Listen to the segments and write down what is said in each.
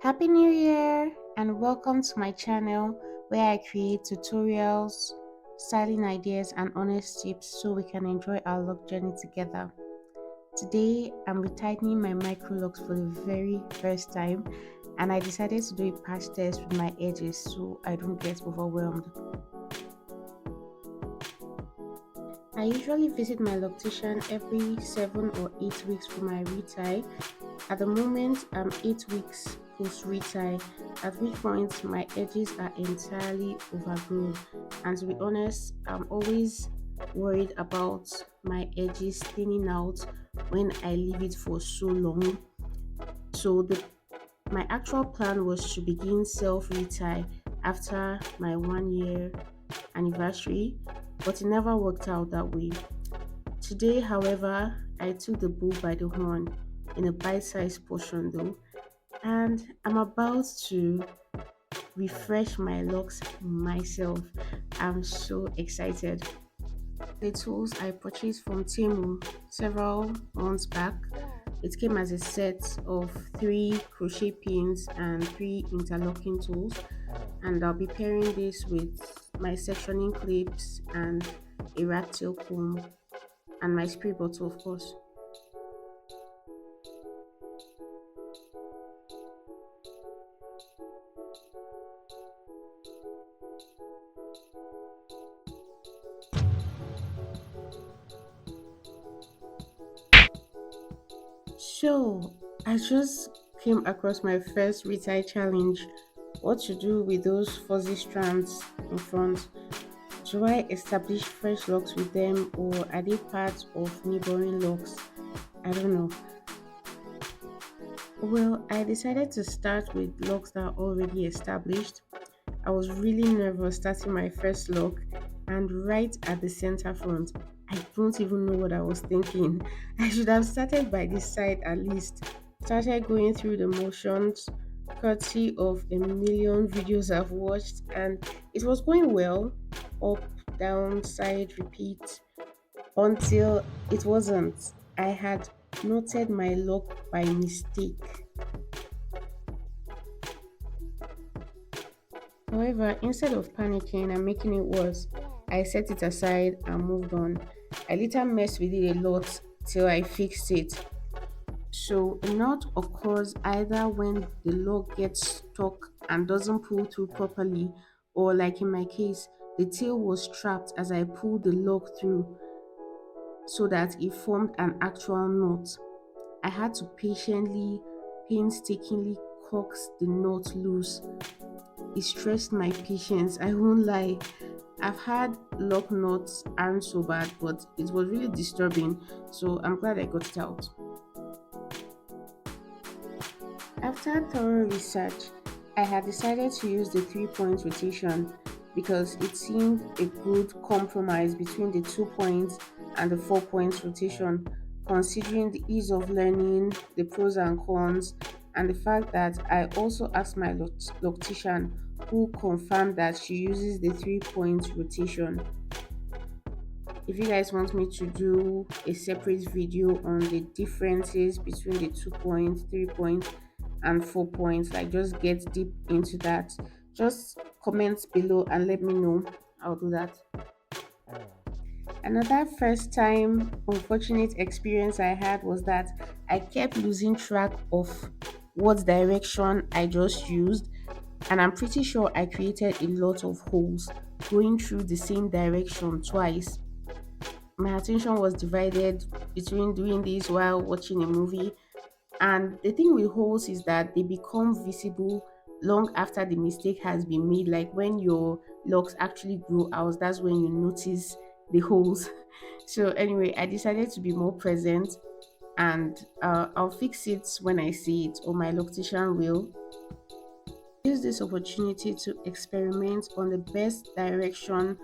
Happy New Year and welcome to my channel where I create tutorials, styling ideas, and honest tips so we can enjoy our look journey together. Today I'm retightening my Microlocs for the very first time and I decided to do a patch test with my edges so I don't get overwhelmed. I usually visit my loctician every 7 or 8 weeks for my retie. At the moment, I'm 8 weeks post retie, at which point my edges are entirely overgrown. And to be honest, I'm always worried about my edges thinning out when I leave it for so long. So my actual plan was to begin self-retie after my 1 year anniversary, but it never worked out that way. Today, however, I took the bull by the horn in a bite-sized portion though, and I'm about to refresh my locks myself. I'm so excited. The tools I purchased from Temu several months back. It came as a set of 3 crochet pins and 3 interlocking tools, and I'll be pairing this with my sectioning clips and a rat tail comb and my spray bottle, of course. So I just came across my first retie challenge. What to do with those fuzzy strands in front? Do I establish fresh locks with them or are they part of neighboring locks? I don't know. Well, I decided to start with locks that are already established. I was really nervous starting my first lock, and right at the center front, I don't even know what I was thinking. I should have started by this side at least. Started going through the motions, courtesy of a million videos I've watched, and it was going well. Up, down, side, repeat, until it wasn't. I had noted my lock by mistake. However, instead of panicking and making it worse, I set it aside and moved on. I later messed with it a lot till I fixed it. So, a knot occurs either when the lock gets stuck and doesn't pull through properly, or like in my case, the tail was trapped as I pulled the lock through so that it formed an actual knot. I had to painstakingly coax the knot loose. It stressed my patience, I won't lie. I've had lock knots aren't so bad, but it was really disturbing, so I'm glad I got it out. After thorough research, I had decided to use the 3 point rotation because it seemed a good compromise between the 2 points and the 4 points rotation, considering the ease of learning, the pros and cons, and the fact that I also asked my loctician who confirmed that she uses the 3 point rotation. If you guys want me to do a separate video on the differences between the 2 points, 3 points, and 4 points, like just get deep into that, just comment below and let me know. I'll do that. Another first time unfortunate experience I had was that I kept losing track of what direction I just used, and I'm pretty sure I created a lot of holes going through the same direction twice. My attention was divided between doing this while watching a movie. And the thing with holes is that they become visible long after the mistake has been made. Like when your locks actually grow out, that's when you notice the holes. So, anyway, I decided to be more present and I'll fix it when I see it, or my loctician will. Use this opportunity to experiment on the best direction,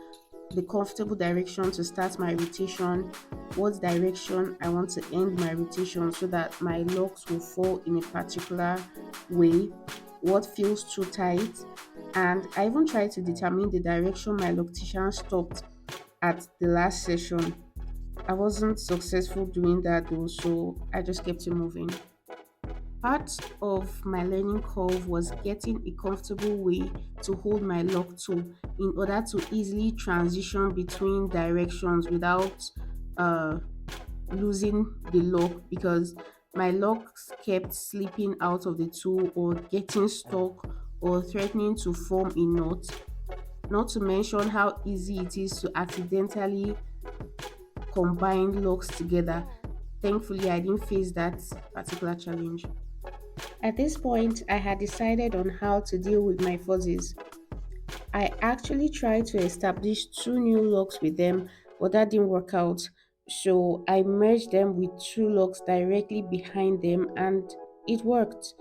the comfortable direction to start my rotation, what direction I want to end my rotation so that my locks will fall in a particular way, what feels too tight, and I even tried to determine the direction my loctician stopped at the last session. I wasn't successful doing that though, so I just kept it moving. Part of my learning curve was getting a comfortable way to hold my lock tool in order to easily transition between directions without uh, losing the lock, because my locks kept slipping out of the tool or getting stuck or threatening to form a knot. Not to mention how easy it is to accidentally combine locks together. Thankfully, I didn't face that particular challenge. At this point, I had decided on how to deal with my fuzzies. I actually tried to establish two new locks with them, but that didn't work out. So I merged them with two locks directly behind them and it worked.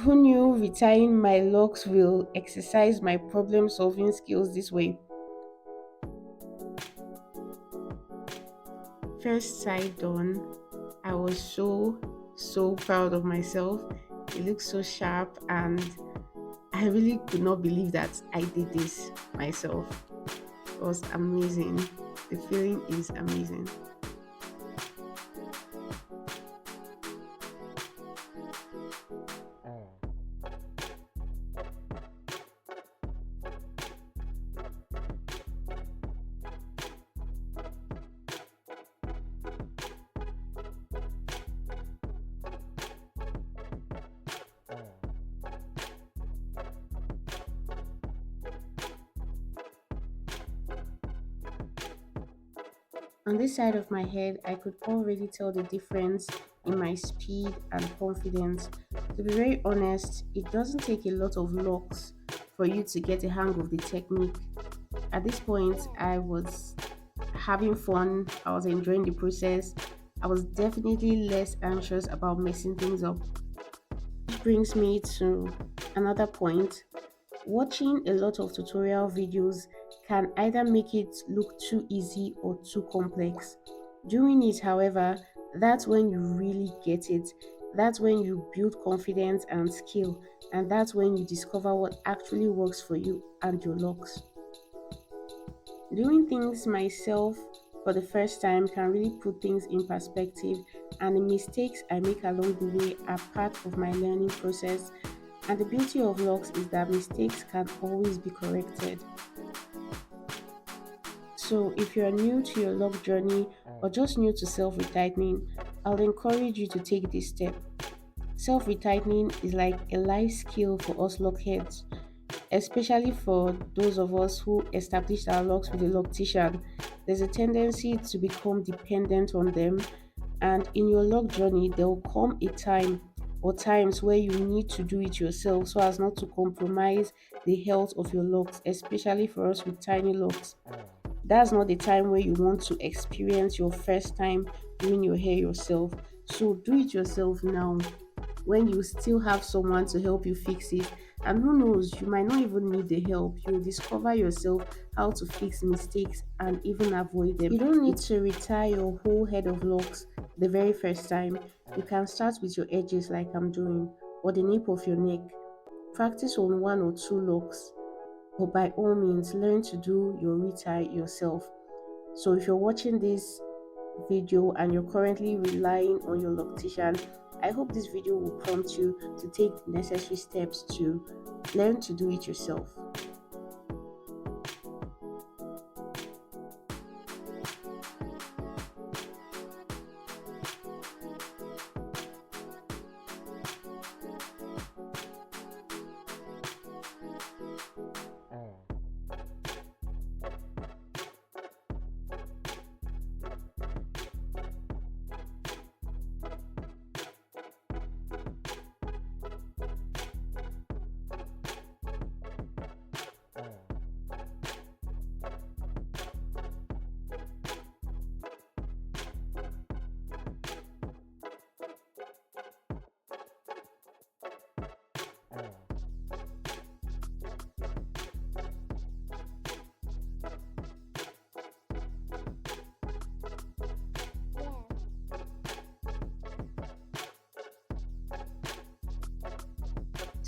Who knew retying my locks will exercise my problem solving skills this way? First sight done, I was so proud of myself. It looked so sharp and I really could not believe that I did this myself. It was amazing. The feeling is amazing. On this side of my head, I could already tell the difference in my speed and confidence. To be very honest, it doesn't take a lot of locks for you to get a hang of the technique. At this point, I was having fun, I was enjoying the process. I was definitely less anxious about messing things up. Which brings me to another point. Watching a lot of tutorial videos can either make it look too easy or too complex. Doing it, however, that's when you really get it. That's when you build confidence and skill, and that's when you discover what actually works for you and your locks. Doing things myself for the first time can really put things in perspective, and the mistakes I make along the way are part of my learning process. And the beauty of locks is that mistakes can always be corrected. So, if you're new to your lock journey or just new to self retightening, I'll encourage you to take this step. Self retightening is like a life skill for us lockheads, especially for those of us who established our locks with a loctician. There's a tendency to become dependent on them, and in your lock journey, there will come a time or times where you need to do it yourself so as not to compromise the health of your locks, especially for us with tiny locks. That's not the time where you want to experience your first time doing your hair yourself. So do it yourself now when you still have someone to help you fix it. And who knows, you might not even need the help. You'll discover yourself how to fix mistakes and even avoid them. You don't need to retire your whole head of locks the very first time. You can start with your edges, like I'm doing, or the nape of your neck. Practice on one or two locks, but by all means, learn to do your retie yourself. So if you're watching this video and you're currently relying on your loctician, I hope this video will prompt you to take the necessary steps to learn to do it yourself.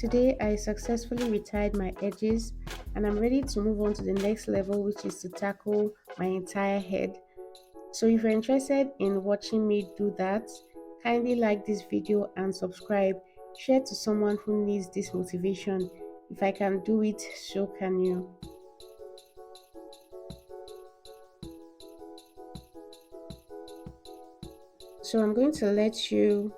Today, I successfully retired my edges and I'm ready to move on to the next level, which is to tackle my entire head. So, if you're interested in watching me do that, Kindly like this video and subscribe. Share to someone who needs this motivation. If I can do it, so can you. So I'm going to let you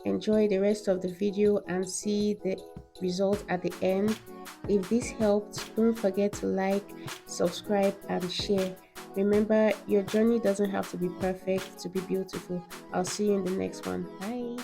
enjoy the rest of the video and see the result at the end. If this helped, don't forget to like, subscribe and share. Remember, your journey doesn't have to be perfect to be beautiful. I'll see you in the next one. Bye.